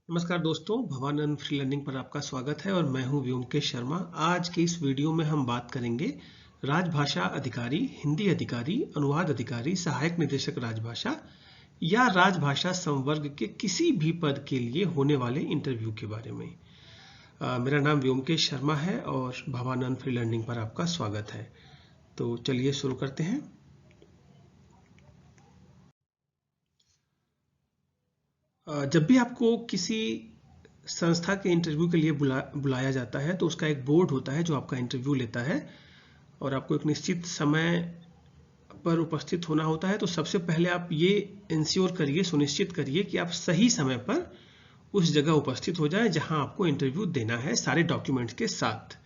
नमस्कार दोस्तों, Bhavanand free learning पर आपका स्वागत है और मैं हूं व्योमकेश शर्मा। आज के इस वीडियो में हम बात करेंगे राजभाषा अधिकारी, हिंदी अधिकारी, अनुवाद अधिकारी, सहायक निदेशक राजभाषा या राजभाषा संवर्ग के किसी भी पद के लिए होने वाले इंटरव्यू के बारे में। मेरा नाम व्योमकेश शर्मा है और भवानंद फ्री लर्निंग पर आपका स्वागत है। तो चलिए शुरू करते हैं। जब भी आपको किसी संस्था के इंटरव्यू के लिए बुलाया जाता है तो उसका एक बोर्ड होता है जो आपका इंटरव्यू लेता है और आपको एक निश्चित समय पर उपस्थित होना होता है। तो सबसे पहले आप ये इंश्योर करिए, सुनिश्चित करिए कि आप सही समय पर उस जगह उपस्थित हो जाएं जहां आपको इंटरव्यू देना है, सारे डॉक्यूमेंट्स के साथ।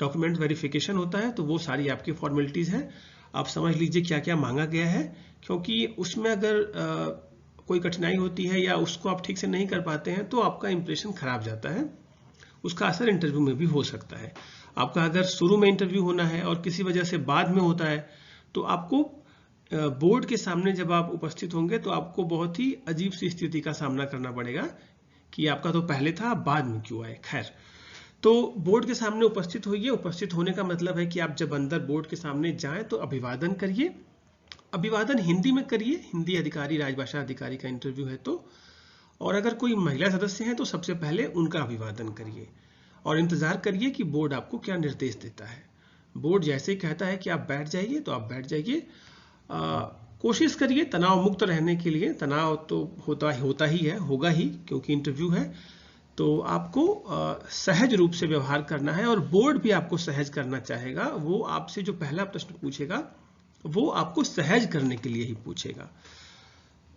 डॉक्यूमेंट वेरिफिकेशन होता है तो वो सारी आपकी फॉर्मेलिटीज है। आप समझ लीजिए क्या क्या मांगा गया है, क्योंकि उसमें अगर कोई कठिनाई होती है या उसको आप ठीक से नहीं कर पाते हैं तो आपका इंप्रेशन खराब जाता है। उसका असर इंटरव्यू में भी हो सकता है। आपका अगर शुरू में इंटरव्यू होना है और किसी वजह से बाद में होता है तो आपको बोर्ड के सामने जब आप उपस्थित होंगे तो आपको बहुत ही अजीब सी स्थिति का सामना करना पड़ेगा कि आपका तो पहले था, बाद में क्यों आए। खैर, तो बोर्ड के सामने उपस्थित होइए। उपस्थित होने का मतलब है कि आप जब अंदर बोर्ड के सामने जाएं तो अभिवादन करिए। अभिवादन हिंदी में करिए, हिंदी अधिकारी, राजभाषा अधिकारी का इंटरव्यू है तो। और अगर कोई महिला सदस्य है तो सबसे पहले उनका अभिवादन करिए और इंतजार करिए कि बोर्ड आपको क्या निर्देश देता है। बोर्ड जैसे ही कहता है कि आप बैठ जाइए तो आप बैठ जाइए। कोशिश करिए तनाव मुक्त रहने के लिए। तनाव तो होता ही है, होगा ही, क्योंकि इंटरव्यू है। तो आपको सहज रूप से व्यवहार करना है और बोर्ड भी आपको सहज करना चाहेगा। वो आपसे जो पहला प्रश्न पूछेगा वो आपको सहज करने के लिए ही पूछेगा।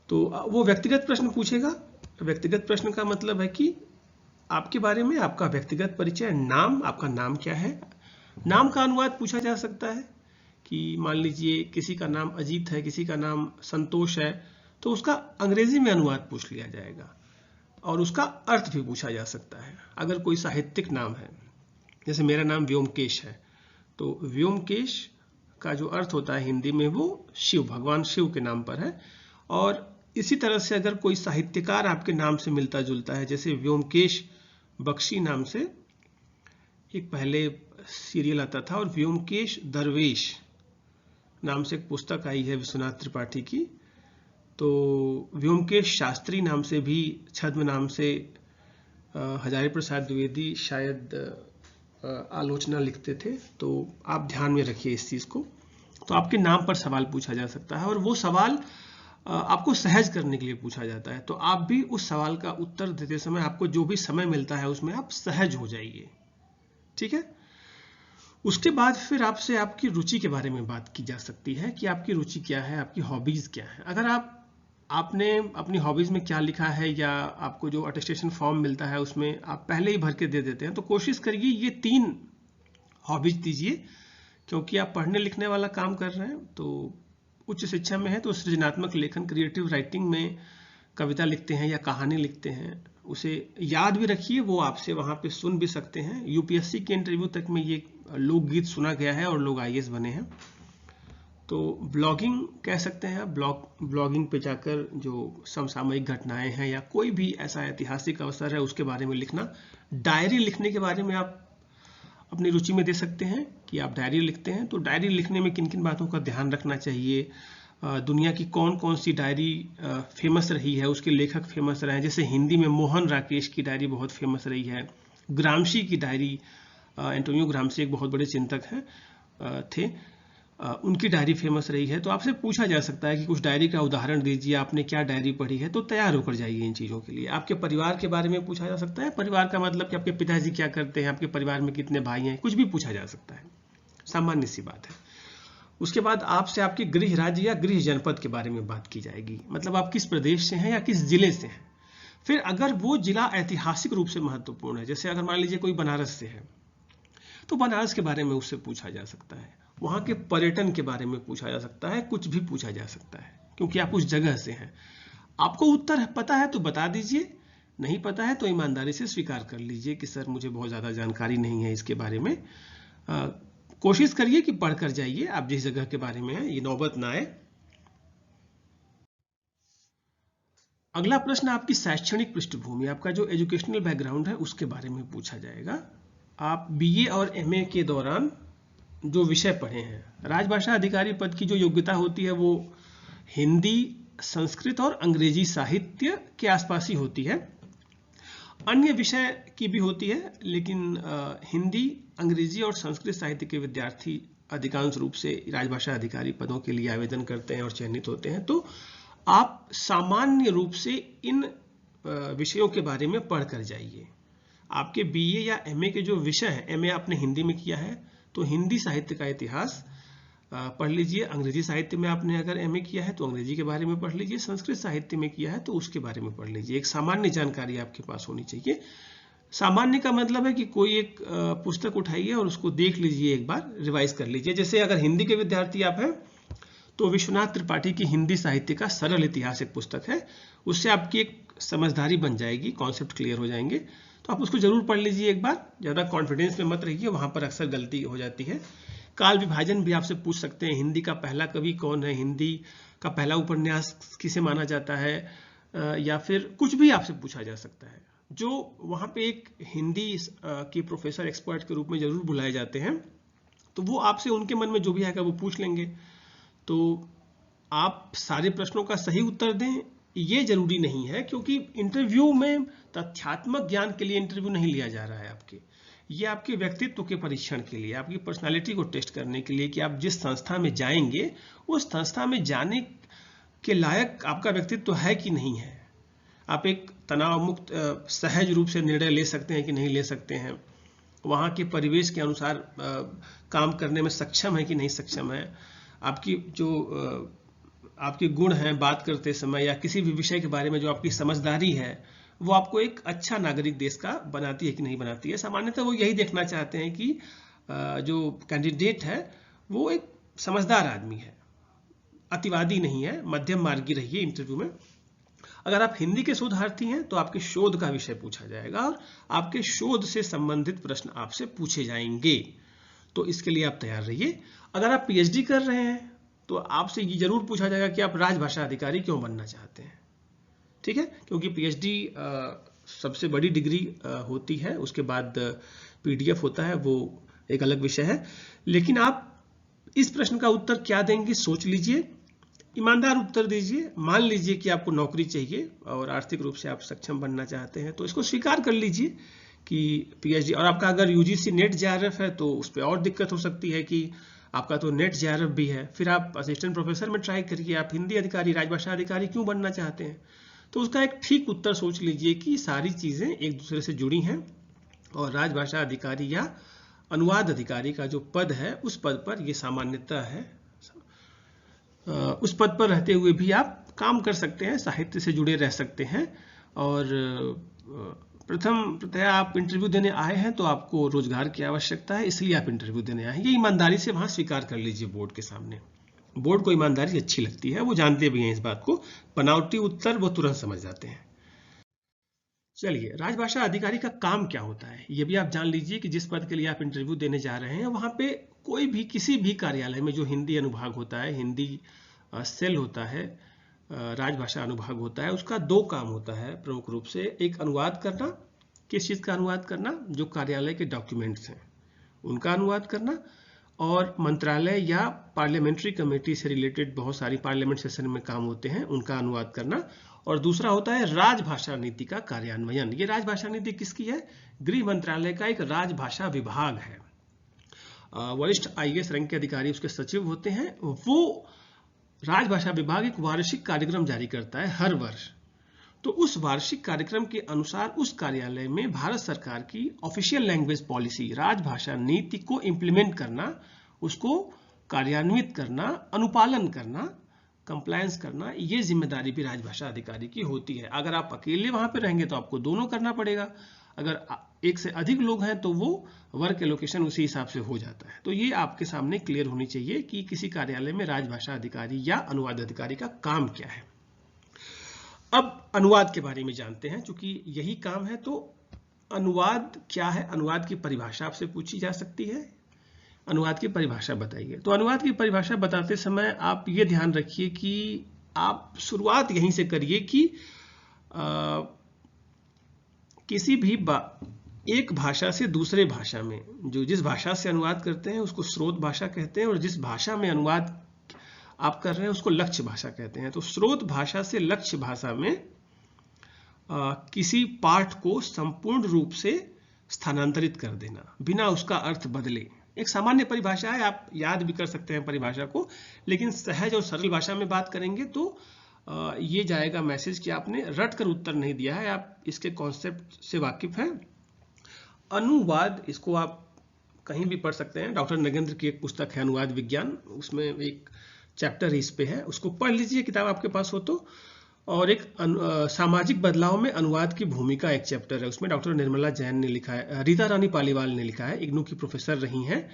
तो वो व्यक्तिगत प्रश्न पूछेगा। व्यक्तिगत प्रश्न का मतलब है कि आपके बारे में, आपका व्यक्तिगत परिचय, नाम, आपका नाम क्या है। नाम का अनुवाद पूछा जा सकता है कि मान लीजिए किसी का नाम अजीत है, किसी का नाम संतोष है, तो उसका अंग्रेजी में अनुवाद पूछ लिया जाएगा और उसका अर्थ भी पूछा जा सकता है। अगर कोई साहित्यिक नाम है, जैसे मेरा नाम व्योमकेश है, तो व्योमकेश का जो अर्थ होता है हिंदी में वो शिव, भगवान शिव के नाम पर है। और इसी तरह से अगर कोई साहित्यकार आपके नाम से मिलता जुलता है, जैसे व्योमकेश बख्शी नाम से एक पहले सीरियल आता था और व्योमकेश दरवेश नाम से एक पुस्तक आई है विश्वनाथ त्रिपाठी की, तो व्योमकेश शास्त्री नाम से भी, छद्म नाम से हजारी प्रसाद द्विवेदी शायद आलोचना लिखते थे। तो आप ध्यान में रखिए इस चीज को। तो आपके नाम पर सवाल पूछा जा सकता है और वो सवाल आपको सहज करने के लिए पूछा जाता है। तो आप भी उस सवाल का उत्तर देते समय आपको जो भी समय मिलता है उसमें आप सहज हो जाइए, ठीक है। उसके बाद फिर आपसे आपकी रुचि के बारे में बात की जा सकती है कि आपकी रुचि क्या है, आपकी हॉबीज क्या है। अगर आपने अपनी हॉबीज में क्या लिखा है या आपको जो अटेस्टेशन फॉर्म मिलता है उसमें आप पहले ही भर के दे देते हैं, तो कोशिश करिए ये 3 हॉबीज दीजिए, क्योंकि आप पढ़ने लिखने वाला काम कर रहे हैं। तो उच्च शिक्षा में है तो सृजनात्मक लेखन, क्रिएटिव राइटिंग में कविता लिखते हैं या कहानी लिखते हैं, उसे याद भी रखिए। वो आपसे वहां पे सुन भी सकते हैं। यूपीएससी के इंटरव्यू तक में ये लोकगीत सुना गया है और लोग आईएएस बने हैं। तो ब्लॉगिंग कह सकते हैं। ब्लॉगिंग पे जाकर जो समसामयिक घटनाएं हैं या कोई भी ऐसा ऐतिहासिक अवसर है उसके बारे में लिखना। डायरी लिखने के बारे में आप अपनी रुचि में दे सकते हैं कि आप डायरी लिखते हैं। तो डायरी लिखने में किन किन बातों का ध्यान रखना चाहिए, दुनिया की कौन कौन सी डायरी फेमस रही है, उसके लेखक फेमस रहे हैं। जैसे हिंदी में मोहन राकेश की डायरी बहुत फेमस रही है। ग्रामशी की डायरी, एंटोनियो ग्रामशी एक बहुत बड़े चिंतक थे, उनकी डायरी फेमस रही है। तो आपसे पूछा जा सकता है कि कुछ डायरी का उदाहरण दीजिए, आपने क्या डायरी पढ़ी है। तो तैयार होकर जाइए इन चीज़ों के लिए। आपके परिवार के बारे में पूछा जा सकता है। परिवार का मतलब कि आपके पिताजी क्या करते हैं, आपके परिवार में कितने भाई हैं, कुछ भी पूछा जा सकता है, सामान्य सी बात है। उसके बाद आपसे आपके गृह राज्य या गृह जनपद के बारे में बात की जाएगी, मतलब आप किस प्रदेश से हैं या किस जिले से हैं। फिर अगर वो जिला ऐतिहासिक रूप से महत्वपूर्ण है, जैसे अगर मान लीजिए कोई बनारस से है तो बनारस के बारे में उससे पूछा जा सकता है। वहां के पर्यटन के बारे में पूछा जा सकता है, कुछ भी पूछा जा सकता है, क्योंकि आप उस जगह से हैं। आपको उत्तर पता है तो बता दीजिए, नहीं पता है तो ईमानदारी से स्वीकार कर लीजिए कि सर मुझे बहुत ज्यादा जानकारी नहीं है इसके बारे में। कोशिश करिए कि पढ़कर जाइए आप जिस जगह के बारे में है, ये नौबत ना आए। अगला प्रश्न आपकी शैक्षणिक पृष्ठभूमि, आपका जो एजुकेशनल बैकग्राउंड है उसके बारे में पूछा जाएगा। आप बीए और एमए के दौरान जो विषय पढ़े हैं, राजभाषा अधिकारी पद की जो योग्यता होती है वो हिंदी, संस्कृत और अंग्रेजी साहित्य के आसपास ही होती है। अन्य विषय की भी होती है, लेकिन हिंदी, अंग्रेजी और संस्कृत साहित्य के विद्यार्थी अधिकांश रूप से राजभाषा अधिकारी पदों के लिए आवेदन करते हैं और चयनित होते हैं। तो आप सामान्य रूप से इन विषयों के बारे में पढ़ कर जाइए। आपके बीए या एमए के जो विषय हैं, एमए आपने हिंदी में किया है तो हिंदी साहित्य का इतिहास पढ़ लीजिए, अंग्रेजी साहित्य में आपने अगर एमए किया है तो अंग्रेजी के बारे में पढ़ लीजिए, संस्कृत साहित्य में किया है तो उसके बारे में पढ़ लीजिए। एक सामान्य जानकारी आपके पास होनी चाहिए। सामान्य का मतलब है कि कोई एक पुस्तक उठाइए और उसको देख लीजिए, एक बार रिवाइज कर लीजिए। जैसे अगर हिंदी के विद्यार्थी आप हैं तो विश्वनाथ त्रिपाठी की हिंदी साहित्य का सरल इतिहास एक पुस्तक है, उससे आपकी एक समझदारी बन जाएगी, कॉन्सेप्ट क्लियर हो जाएंगे। तो आप उसको जरूर पढ़ लीजिए एक बार, ज़्यादा कॉन्फिडेंस में मत रहिए, वहाँ पर अक्सर गलती हो जाती है। काल विभाजन भी आपसे पूछ सकते हैं, हिंदी का पहला कवि कौन है, हिंदी का पहला उपन्यास किसे माना जाता है, या फिर कुछ भी आपसे पूछा जा सकता है। जो वहाँ पे एक हिंदी के प्रोफेसर एक्सपर्ट के रूप में जरूर बुलाए जाते हैं, तो वो आपसे उनके मन में जो भी आएगा वो पूछ लेंगे। तो आप सारे प्रश्नों का सही उत्तर दें ये जरूरी नहीं है, क्योंकि इंटरव्यू में तथ्यात्मक ज्ञान के लिए इंटरव्यू नहीं लिया जा रहा है आपके, ये आपके व्यक्तित्व के परीक्षण के लिए, आपकी पर्सनालिटी को टेस्ट करने के लिए कि आप जिस संस्था में जाएंगे उस संस्था में जाने के लायक आपका व्यक्तित्व है कि नहीं है। आप एक तनाव मुक्त सहज रूप से निर्णय ले सकते हैं कि नहीं ले सकते हैं, वहाँ के परिवेश के अनुसार काम करने में सक्षम है कि नहीं सक्षम है, आपकी जो आपके गुण हैं बात करते समय या किसी भी विषय के बारे में जो आपकी समझदारी है वो आपको एक अच्छा नागरिक देश का बनाती है कि नहीं बनाती है। सामान्यतः वो यही देखना चाहते हैं कि जो कैंडिडेट है वो एक समझदार आदमी है, अतिवादी नहीं है, मध्यम मार्गी रहिए इंटरव्यू में। अगर आप हिंदी के शोधार्थी हैं तो आपके शोध का विषय पूछा जाएगा और आपके शोध से संबंधित प्रश्न आपसे पूछे जाएंगे, तो इसके लिए आप तैयार रहिए। अगर आप पीएचडी कर रहे हैं तो आपसे ये जरूर पूछा जाएगा कि आप राजभाषा अधिकारी क्यों बनना चाहते हैं, ठीक है, क्योंकि पीएचडी सबसे बड़ी डिग्री होती है, उसके बाद पीडीएफ होता है, वो एक अलग विषय है। लेकिन आप इस प्रश्न का उत्तर क्या देंगे सोच लीजिए, ईमानदार उत्तर दीजिए। मान लीजिए कि आपको नौकरी चाहिए और आर्थिक रूप से आप सक्षम बनना चाहते हैं तो इसको स्वीकार कर लीजिए कि पीएचडी, और आपका अगर यूजीसी नेट जेआरएफ है तो उस पर और दिक्कत हो सकती है कि आपका तो नेट जेआरएफ भी है, फिर आप असिस्टेंट प्रोफेसर में ट्राई करिए। आप हिंदी अधिकारी, राजभाषा अधिकारी क्यों बनना चाहते हैं, तो उसका एक ठीक उत्तर सोच लीजिए कि सारी चीजें एक दूसरे से जुड़ी हैं और राजभाषा अधिकारी या अनुवाद अधिकारी का जो पद है उस पद पर यह सामान्यता है, उस पद पर रहते हुए भी आप काम कर सकते हैं, साहित्य से जुड़े रह सकते हैं। और प्रथमतः आप इंटरव्यू देने आए हैं तो आपको रोजगार की आवश्यकता है, इसलिए आप इंटरव्यू देने आए हैं, ये ईमानदारी से वहां स्वीकार कर लीजिए बोर्ड के सामने। बोर्ड को ईमानदारी अच्छी लगती है, वो जानते भी हैं इस बात को, बनावटी उत्तर वो तुरंत समझ जाते हैं। चलिए, राजभाषा अधिकारी का काम क्या होता है ये भी आप जान लीजिए कि जिस पद के लिए आप इंटरव्यू देने जा रहे हैं वहां पे कोई भी किसी भी कार्यालय में जो हिंदी अनुभाग होता है, हिंदी सेल होता है, राजभाषा अनुभाग होता है, उसका दो काम होता है प्रमुख रूप से। एक अनुवाद करना, किस चीज का अनुवाद करना, जो कार्यालय के डॉक्यूमेंट्स हैं उनका अनुवाद करना, और मंत्रालय या पार्लियामेंट्री कमेटी से रिलेटेड बहुत सारी पार्लियामेंट सेशन में काम होते हैं उनका अनुवाद करना। और दूसरा होता है राजभाषा नीति का कार्यान्वयन। ये राजभाषा नीति किसकी है? गृह मंत्रालय का एक राजभाषा विभाग है, वरिष्ठ आईएएस रैंक के अधिकारी उसके सचिव होते हैं। वो राजभाषा विभाग एक वार्षिक कार्यक्रम जारी करता है हर वर्ष, तो उस वार्षिक कार्यक्रम के अनुसार उस कार्यालय में भारत सरकार की ऑफिशियल लैंग्वेज पॉलिसी, राजभाषा नीति को इंप्लीमेंट करना, उसको कार्यान्वित करना, अनुपालन करना, कंप्लायंस करना, ये जिम्मेदारी भी राजभाषा अधिकारी की होती है। अगर आप अकेले वहां पे रहेंगे तो आपको दोनों करना पड़ेगा, अगर एक से अधिक लोग हैं तो वो वर्क एलोकेशन उसी हिसाब से हो जाता है। तो ये आपके सामने क्लियर होनी चाहिए कि किसी कार्यालय में राजभाषा अधिकारी या अनुवाद अधिकारी का काम क्या है। अब अनुवाद के बारे में जानते हैं, क्योंकि यही काम है। तो अनुवाद क्या है, अनुवाद की परिभाषा आपसे पूछी जा सकती है, अनुवाद की परिभाषा बताइए। तो अनुवाद की परिभाषा बताते समय आप ये ध्यान रखिए कि आप शुरुआत यहीं से करिए कि किसी भी एक भाषा से दूसरे भाषा में, जो जिस भाषा से अनुवाद करते हैं उसको स्रोत भाषा कहते हैं, और जिस भाषा में अनुवाद आप कर रहे हैं उसको लक्ष्य भाषा कहते हैं। तो स्रोत भाषा से लक्ष्य भाषा में किसी पाठ को संपूर्ण रूप से स्थानांतरित कर देना बिना उसका अर्थ बदले। एक सामान्य परिभाषा है, आप याद भी कर सकते हैं परिभाषा को, लेकिन सहज और सरल भाषा में बात करेंगे तो ये जाएगा मैसेज कि आपने रट कर उत्तर नहीं दिया है, आप इसके कॉन्सेप्ट से वाकिफ हैं। अनुवाद, इसको आप कहीं भी पढ़ सकते हैं, डॉक्टर नगेंद्र की एक पुस्तक है अनुवाद विज्ञान, उसमें एक चैप्टर इस पे है, उसको पढ़ लीजिए किताब आपके पास हो तो। और एक सामाजिक बदलाव में अनुवाद की भूमिका एक चैप्टर है, उसमें डॉक्टर निर्मला जैन ने लिखा है, रीता रानी पालीवाल ने लिखा है, इग्नू की प्रोफेसर रही हैं।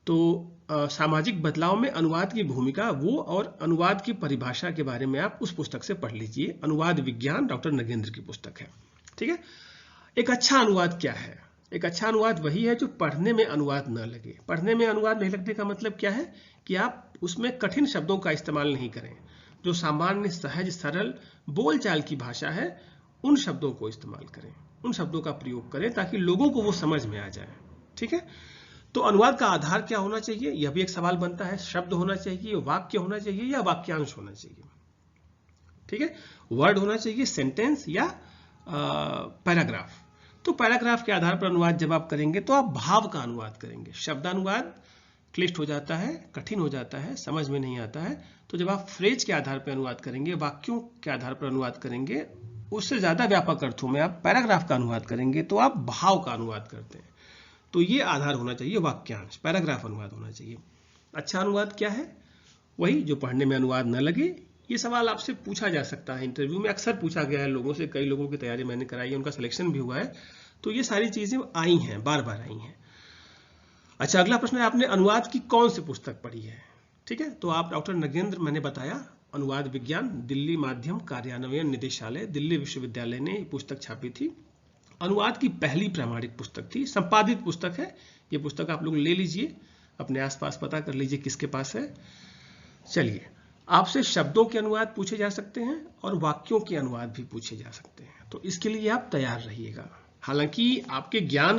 तो सामाजिक बदलाव में अनुवाद की भूमिका, वो और अनुवाद की परिभाषा के बारे में आप उस पुस्तक से पढ़ लीजिए। अनुवाद विज्ञान डॉक्टर नगेंद्र की पुस्तक है, ठीक है। एक अच्छा अनुवाद क्या है? एक अच्छा अनुवाद वही है जो पढ़ने में अनुवाद न लगे। पढ़ने में अनुवाद नहीं लगने का मतलब क्या है कि आप उसमें कठिन शब्दों का इस्तेमाल नहीं करें, जो सामान्य सहज सरल बोलचाल की भाषा है उन शब्दों को इस्तेमाल करें, उन शब्दों का प्रयोग करें ताकि लोगों को वो समझ में आ जाए, ठीक है। तो अनुवाद का आधार क्या होना चाहिए, यह भी एक सवाल बनता है। शब्द होना चाहिए, वाक्य होना चाहिए, या वाक्यांश होना चाहिए, ठीक है। वर्ड होना चाहिए, सेंटेंस या पैराग्राफ। तो पैराग्राफ के आधार पर अनुवाद जब आप करेंगे तो आप भाव का अनुवाद करेंगे। शब्दानुवाद क्लिष्ट हो जाता है, कठिन हो जाता है, समझ में नहीं आता है। तो जब आप फ्रेज के आधार पर अनुवाद करेंगे, वाक्यों के आधार पर अनुवाद करेंगे, उससे ज्यादा व्यापक अर्थों में आप पैराग्राफ का अनुवाद करेंगे तो आप भाव का अनुवाद करते हैं। तो ये आधार होना चाहिए वाक्यांश, पैराग्राफ अनुवाद होना चाहिए। अच्छा अनुवाद क्या है? वही जो पढ़ने में अनुवाद न लगे। ये सवाल आपसे पूछा जा सकता है, इंटरव्यू में अक्सर पूछा गया है लोगों से, कई लोगों की तैयारी मैंने कराई है, उनका सिलेक्शन भी हुआ है। तो ये सारी चीजें आई हैं, बार बार आई हैं। अच्छा, अगला प्रश्न है, आपने अनुवाद की कौन सी पुस्तक पढ़ी है? ठीक है, तो आप डॉक्टर नगेंद्र, मैंने बताया अनुवाद विज्ञान, दिल्ली माध्यम कार्यान्वयन निदेशालय, दिल्ली विश्वविद्यालय ने पुस्तक छापी थी। अनुवाद की पहली प्रामाणिक पुस्तक थी, संपादित पुस्तक है। ये पुस्तक आप लोग ले लीजिए, अपने आसपास पता कर लीजिए किसके पास है। चलिए, आपसे शब्दों के अनुवाद पूछे जा सकते हैं और वाक्यों के अनुवाद भी पूछे जा सकते हैं, तो इसके लिए आप तैयार रहिएगा। हालांकि आपके ज्ञान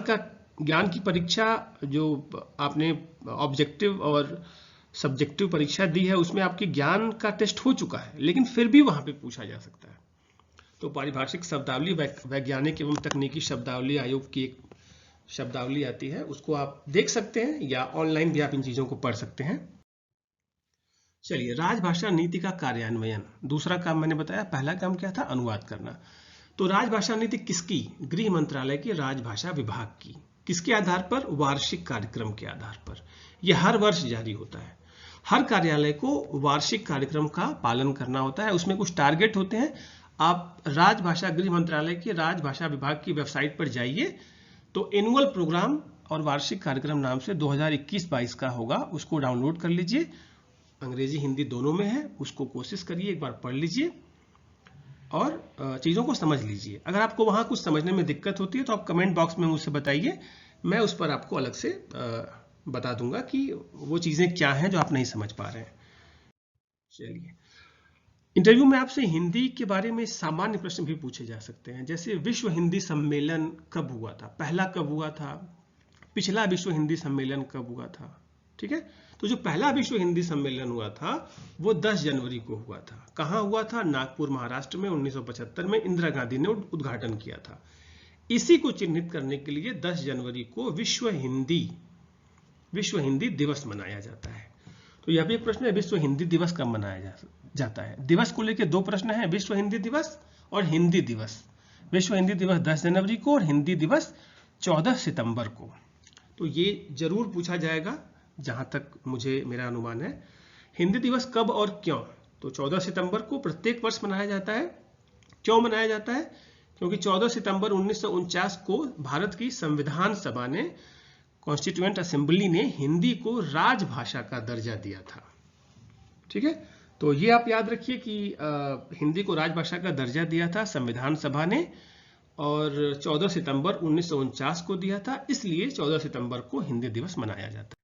की परीक्षा जो आपने ऑब्जेक्टिव और सब्जेक्टिव परीक्षा दी है उसमें आपके ज्ञान का टेस्ट हो चुका है, लेकिन फिर भी वहां पे पूछा जा सकता है। तो पारिभाषिक शब्दावली, वैज्ञानिक एवं तकनीकी शब्दावली आयोग की एक शब्दावली आती है, उसको आप देख सकते हैं या ऑनलाइन भी आप इन चीजों को पढ़ सकते हैं। चलिए, राजभाषा नीति का कार्यान्वयन, दूसरा काम मैंने बताया। पहला काम क्या था? अनुवाद करना। तो राजभाषा नीति किसकी? गृह मंत्रालय के राजभाषा विभाग की। किसके आधार पर? वार्षिक कार्यक्रम के आधार पर। यह हर वर्ष जारी होता है। हर कार्यालय को वार्षिक कार्यक्रम का पालन करना होता है, उसमें कुछ टारगेट होते हैं। आप राजभाषा, गृह मंत्रालय के राजभाषा विभाग की वेबसाइट पर जाइए, तो एनुअल प्रोग्राम और वार्षिक कार्यक्रम नाम से 2021-22 का होगा, उसको डाउनलोड कर लीजिए। अंग्रेजी हिंदी दोनों में है, उसको कोशिश करिए, एक बार पढ़ लीजिए और चीज़ों को समझ लीजिए। अगर आपको वहाँ कुछ समझने में दिक्कत होती है तो आप कमेंट बॉक्स में मुझसे बताइए, मैं उस पर आपको अलग से बता दूंगा कि वो चीज़ें क्या हैं जो आप नहीं समझ पा रहे हैं। चलिए, इंटरव्यू में आपसे हिंदी के बारे में सामान्य प्रश्न भी पूछे जा सकते हैं, जैसे विश्व हिंदी सम्मेलन कब हुआ था? पहला कब हुआ था? पिछला विश्व हिंदी सम्मेलन कब हुआ था? ठीक है, तो जो पहला विश्व हिंदी सम्मेलन हुआ था वो 10 जनवरी को हुआ था। कहाँ हुआ था? नागपुर, महाराष्ट्र में 1975 में इंदिरा गांधी ने उद्घाटन किया था। इसी को चिन्हित करने के लिए 10 जनवरी को विश्व हिंदी दिवस मनाया जाता है। तो यह भी एक प्रश्न है, विश्व हिंदी दिवस कब मनाया जाता है? दिवस को लेकर दो प्रश्न है, विश्व हिंदी दिवस और हिंदी दिवस। विश्व हिंदी दिवस 10 जनवरी को और हिंदी दिवस 14 सितंबर को। तो ये जरूर पूछा जाएगा, जहां तक मुझे मेरा अनुमान है। हिंदी दिवस कब और क्यों? तो 14 सितंबर को प्रत्येक वर्ष मनाया जाता है। क्यों मनाया जाता है? क्योंकि 14 सितंबर 1949 को भारत की संविधान सभा ने, कॉन्स्टिट्यूएंट असेंबली ने हिंदी को राजभाषा का दर्जा दिया था। ठीक है, तो ये आप याद रखिए कि हिंदी को राजभाषा का दर्जा दिया था संविधान सभा ने, और 14 सितंबर 1949 को दिया था, इसलिए 14 सितंबर को हिंदी दिवस मनाया जाता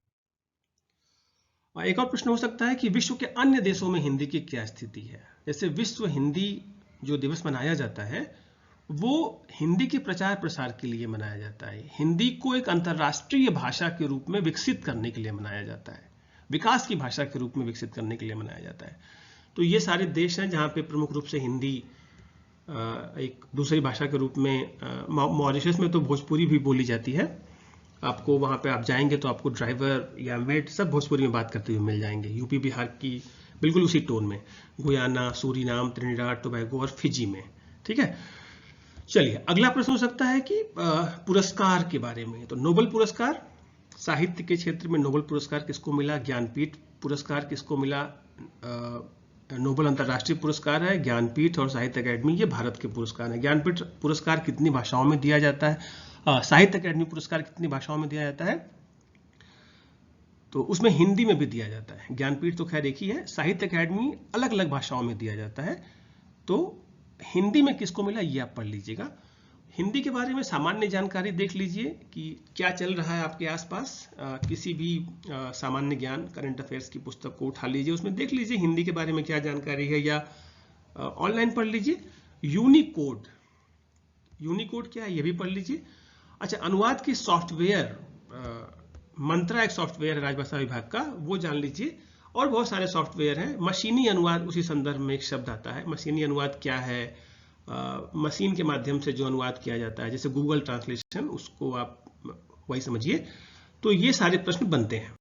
है। एक और प्रश्न हो सकता है कि विश्व के अन्य देशों में हिंदी की क्या स्थिति है? जैसे विश्व हिंदी जो दिवस मनाया जाता है वो हिंदी के प्रचार प्रसार के लिए मनाया जाता है। हिंदी को एक अंतर्राष्ट्रीय भाषा के रूप में विकसित करने के लिए मनाया जाता है, विकास की भाषा के रूप में विकसित करने के लिए मनाया जाता है। तो ये सारे देश हैं जहाँ पे प्रमुख रूप से हिंदी एक दूसरी भाषा के रूप में, मॉरिशस में तो भोजपुरी भी बोली जाती है। आपको वहाँ पे आप जाएंगे तो आपको ड्राइवर या मेट सब भोजपुरी में बात करते हुए मिल जाएंगे, यूपी बिहार की बिल्कुल उसी टोन में, गुयाना, सूरीनाम, त्रिनिडाद टोबैगो और फिजी में। ठीक है, चलिए अगला प्रश्न हो सकता है कि पुरस्कार के बारे में। तो नोबेल पुरस्कार, साहित्य के क्षेत्र में नोबेल पुरस्कार किसको मिला? ज्ञानपीठ पुरस्कार किसको मिला? नोबेल अंतर्राष्ट्रीय पुरस्कार है, ज्ञानपीठ और साहित्य अकेडमी ये भारत के पुरस्कार हैं। ज्ञानपीठ पुरस्कार कितनी भाषाओं में दिया जाता है? साहित्य अकेडमी पुरस्कार कितनी भाषाओं में दिया जाता है? तो उसमें हिंदी में भी दिया जाता है। ज्ञानपीठ तो खैर एक ही है, साहित्य अकेडमी अलग अलग भाषाओं में दिया जाता है। तो हिंदी में किसको मिला ये आप पढ़ लीजिएगा। हिंदी के बारे में सामान्य जानकारी देख लीजिए कि क्या चल रहा है आपके आसपास। किसी भी सामान्य ज्ञान करंट अफेयर्स की पुस्तक को उठा लीजिए, उसमें देख लीजिए हिंदी के बारे में क्या जानकारी है, या ऑनलाइन पढ़ लीजिए। यूनिकोड, यूनिकोड क्या है ये भी पढ़ लीजिए। अच्छा, अनुवाद की सॉफ्टवेयर, मंत्रा एक सॉफ्टवेयर है राजभाषा विभाग का, वो जान लीजिए। और बहुत सारे सॉफ्टवेयर हैं। मशीनी अनुवाद, उसी संदर्भ में एक शब्द आता है। मशीनी अनुवाद क्या है? मशीन के माध्यम से जो अनुवाद किया जाता है, जैसे गूगल ट्रांसलेशन, उसको आप वही समझिए। तो ये सारे प्रश्न बनते हैं।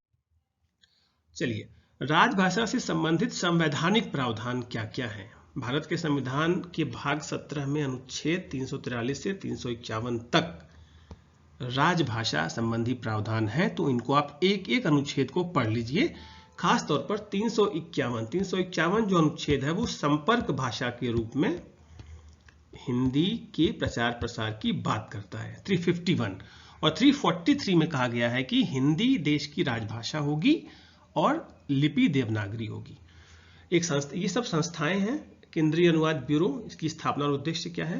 चलिए, राजभाषा से संबंधित संवैधानिक प्रावधान क्या क्या है? भारत के संविधान के भाग 17 में अनुच्छेद 343 से 351 तक राजभाषा संबंधी प्रावधान है। तो इनको आप एक एक अनुच्छेद को पढ़ लीजिए। खास तौर पर 351 जो अनुच्छेद है वो संपर्क भाषा के रूप में हिंदी के प्रचार प्रसार की बात करता है। 351 और 343 में कहा गया है कि हिंदी देश की राजभाषा होगी और लिपि देवनागरी होगी। ये सब संस्थाएं हैं। केंद्रीय अनुवाद ब्यूरो, इसकी स्थापना और उद्देश्य क्या है?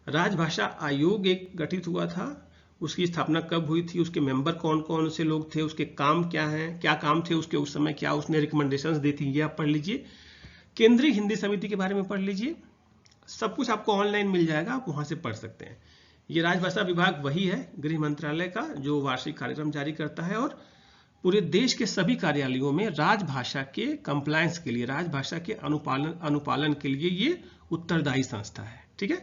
राजभाषा आयोग एक गठित हुआ था, उसकी स्थापना कब हुई थी, उसके मेंबर कौन कौन से लोग थे, उसके काम क्या हैं, क्या काम थे उसके उस समय, क्या उसने रिकमेंडेशंस दी थी, ये आप पढ़ लीजिए। केंद्रीय हिंदी समिति के बारे में पढ़ लीजिए। सब कुछ आपको ऑनलाइन मिल जाएगा, आप वहां से पढ़ सकते हैं। ये राजभाषा विभाग वही है गृह मंत्रालय का जो वार्षिक कार्यक्रम जारी करता है और पूरे देश के सभी कार्यालयों में राजभाषा के कंप्लायंस के लिए, राजभाषा के अनुपालन के लिए ये उत्तरदायी संस्था है। ठीक है,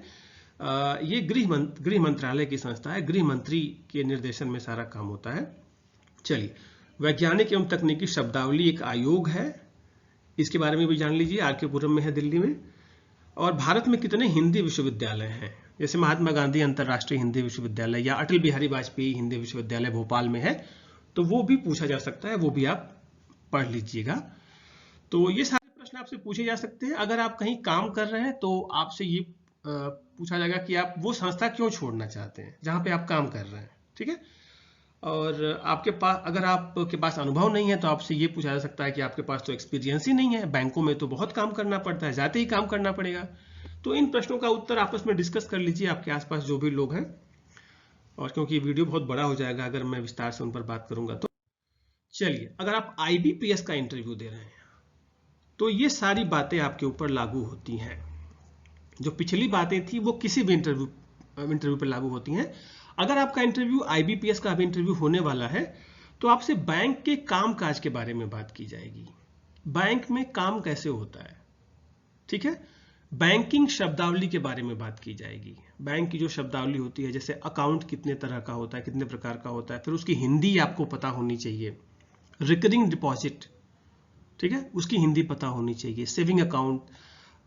ये गृह मंत्रालय की संस्था है, गृह मंत्री के निर्देशन में सारा काम होता है। चलिए, वैज्ञानिक एवं तकनीकी शब्दावली एक आयोग है, इसके बारे में भी जान लीजिए। आर.के. पुरम में है दिल्ली में। और भारत में कितने हिंदी विश्वविद्यालय हैं? जैसे महात्मा गांधी अंतर्राष्ट्रीय हिंदी विश्वविद्यालय या अटल बिहारी वाजपेयी हिंदी विश्वविद्यालय भोपाल में है, तो वो भी पूछा जा सकता है, वो भी आप पढ़ लीजिएगा। तो ये सारे प्रश्न आपसे पूछे जा सकते हैं। अगर आप कहीं काम कर रहे हैं तो आपसे ये पूछा जाएगा कि आप वो संस्था क्यों छोड़ना चाहते हैं जहां पे आप काम कर रहे हैं। ठीक है, और आपके पास, अगर आपके पास अनुभव नहीं है तो आपसे ये पूछा जा सकता है कि आपके पास तो एक्सपीरियंस ही नहीं है, बैंकों में तो बहुत काम करना पड़ता है, जाते ही काम करना पड़ेगा। तो इन प्रश्नों का उत्तर आपस में डिस्कस कर लीजिए, आपके आसपास जो भी लोग हैं। और क्योंकि वीडियो बहुत बड़ा हो जाएगा अगर मैं विस्तार से उन पर बात करूंगा तो। चलिए, अगर आप IBPS का इंटरव्यू दे रहे हैं तो ये सारी बातें आपके ऊपर लागू होती हैं। जो पिछली बातें थी वो किसी भी इंटरव्यू पर लागू होती हैं। अगर आपका इंटरव्यू IBPS का अभी इंटरव्यू होने वाला है तो आपसे बैंक के कामकाज के बारे में बात की जाएगी। बैंक में काम कैसे होता है, ठीक है। बैंकिंग शब्दावली के बारे में बात की जाएगी। बैंक की जो शब्दावली होती है, जैसे अकाउंट कितने तरह का होता है, कितने प्रकार का होता है, फिर उसकी हिंदी आपको पता होनी चाहिए। रिकरिंग डिपॉजिट, ठीक है, उसकी हिंदी पता होनी चाहिए। सेविंग अकाउंट,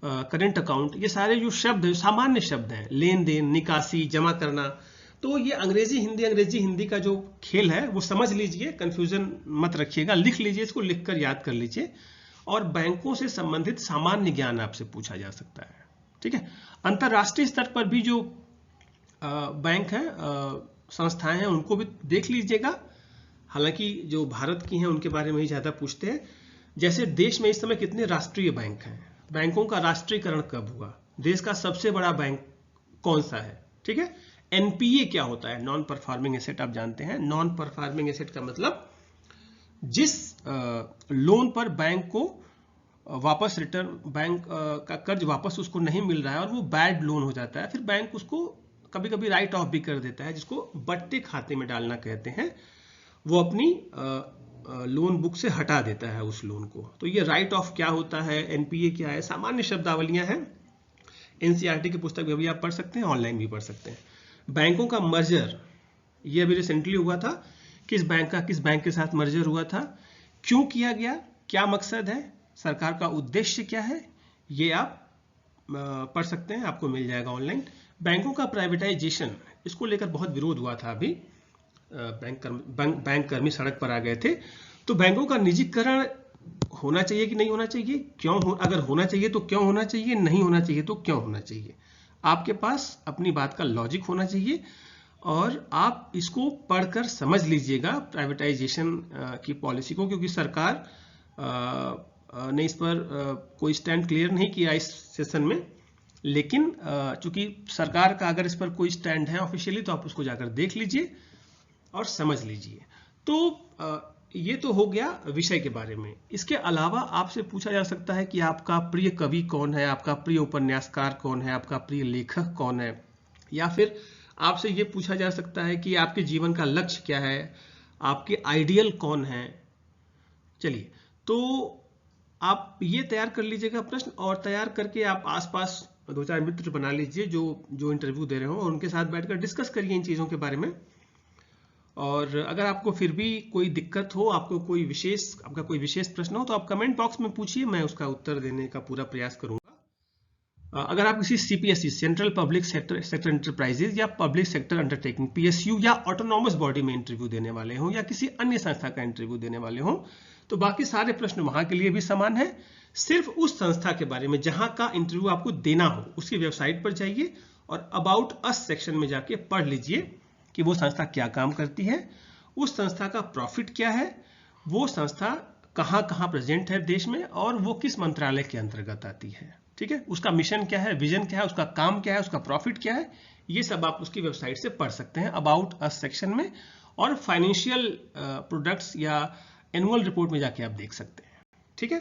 करंट अकाउंट, ये सारे जो शब्द सामान्य शब्द हैं, लेन देन, निकासी, जमा करना, तो ये अंग्रेजी हिंदी का जो खेल है वो समझ लीजिए, कंफ्यूजन मत रखिएगा, लिख लीजिए, इसको लिखकर याद कर लीजिए। और बैंकों से संबंधित सामान्य ज्ञान आपसे पूछा जा सकता है, ठीक है। अंतरराष्ट्रीय स्तर पर भी जो बैंक हैं, संस्थाएं हैं, उनको भी देख लीजिएगा। हालांकि जो भारत की हैं उनके बारे में ही ज्यादा पूछते हैं। जैसे देश में इस समय कितने राष्ट्रीय बैंक हैं, बैंकों का राष्ट्रीयकरण कब हुआ, देश का सबसे बड़ा बैंक कौन सा है, ठीक है। NPA क्या होता है, नॉन परफॉर्मिंग एसेट, आप जानते हैं। नॉन परफॉर्मिंग एसेट का मतलब जिस लोन पर बैंक को वापस रिटर्न, बैंक का कर्ज वापस उसको नहीं मिल रहा है और वो बैड लोन हो जाता है, फिर बैंक उसको कभी कभी राइट ऑफ भी कर देता है, जिसको बट्टे खाते में डालना कहते हैं। वो अपनी लोन बुक से हटा देता है उस लोन को। तो ये राइट ऑफ क्या होता है, एनपीए क्या है, सामान्य शब्दावलियां हैं। एनसीईआरटी की पुस्तक भी अभी आप पढ़ सकते हैं, ऑनलाइन भी पढ़ सकते हैं। बैंकों का मर्जर, ये अभी रिसेंटली हुआ था। किस बैंक का किस बैंक के साथ मर्जर हुआ था, क्यों किया गया, क्या मकसद है, सरकार का उद्देश्य क्या है, ये आप पढ़ सकते हैं, आपको मिल जाएगा ऑनलाइन। बैंकों का प्राइवेटाइजेशन, इसको लेकर बहुत विरोध हुआ था अभी, बैंक कर्मी सड़क पर आ गए थे। तो बैंकों का निजीकरण होना चाहिए कि नहीं होना चाहिए, क्यों अगर होना चाहिए तो क्यों होना चाहिए, नहीं होना चाहिए तो क्यों होना चाहिए। आपके पास अपनी बात का लॉजिक होना चाहिए और आप इसको पढ़कर समझ लीजिएगा प्राइवेटाइजेशन की पॉलिसी को, क्योंकि सरकार ने इस पर कोई स्टैंड क्लियर नहीं किया इस सेशन में। लेकिन चूंकि सरकार का अगर इस पर कोई स्टैंड है ऑफिशियली, तो आप उसको जाकर देख लीजिए और समझ लीजिए। तो ये तो हो गया विषय के बारे में। इसके अलावा आपसे पूछा जा सकता है कि आपका प्रिय कवि कौन है, आपका प्रिय उपन्यासकार कौन है, आपका प्रिय लेखक कौन है, या फिर आपसे ये पूछा जा सकता है कि आपके जीवन का लक्ष्य क्या है, आपके आइडियल कौन है। चलिए, तो आप ये तैयार कर लीजिएगा प्रश्न, और तैयार करके आप आसपास 2-4 मित्र बना लीजिए जो इंटरव्यू दे रहे हो, और उनके साथ बैठकर डिस्कस करिए इन चीज़ों के बारे में। और अगर आपको फिर भी कोई दिक्कत हो, आपका कोई विशेष प्रश्न हो, तो आप कमेंट बॉक्स में पूछिए, मैं उसका उत्तर देने का पूरा प्रयास करूंगा। अगर आप किसी CPSE, central public sector enterprises, या पब्लिक सेक्टर अंडरटेकिंग पीएसयू या ऑटोनॉमस बॉडी में इंटरव्यू देने वाले हो, या किसी अन्य संस्था का इंटरव्यू देने वाले हो, तो बाकी सारे प्रश्न वहां के लिए भी समान है। सिर्फ उस संस्था के बारे में जहां का इंटरव्यू आपको देना हो, उसकी वेबसाइट पर जाइए और अबाउट अस सेक्शन में जाके पढ़ लीजिए कि वो संस्था क्या काम करती है, उस संस्था का प्रॉफिट क्या है, वो संस्था कहां कहां प्रेजेंट है देश में, और वो किस मंत्रालय के अंतर्गत आती है। ठीक है, उसका मिशन क्या है, विजन क्या है, उसका काम क्या है, उसका प्रॉफिट क्या है, ये सब आप उसकी वेबसाइट से पढ़ सकते हैं अबाउट अस सेक्शन में, और फाइनेंशियल प्रोडक्ट्स या एनुअल रिपोर्ट में जाके आप देख सकते हैं। ठीक है,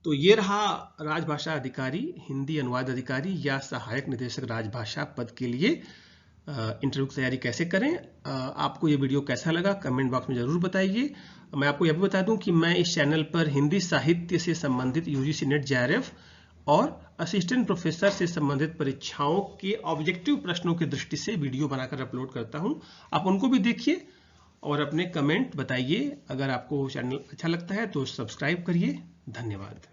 तो ये रहा राजभाषा अधिकारी, हिंदी अनुवाद अधिकारी या सहायक निदेशक राजभाषा पद के लिए इंटरव्यू की तैयारी कैसे करें। आपको ये वीडियो कैसा लगा कमेंट बॉक्स में जरूर बताइए। मैं आपको यह भी बता दूं कि मैं इस चैनल पर हिंदी साहित्य से संबंधित यूजीसी नेट जेआरएफ और असिस्टेंट प्रोफेसर से संबंधित परीक्षाओं के ऑब्जेक्टिव प्रश्नों की दृष्टि से वीडियो बनाकर अपलोड करता हूं। आप उनको भी देखिए और अपने कमेंट बताइए। अगर आपको चैनल अच्छा लगता है तो सब्सक्राइब करिए। धन्यवाद।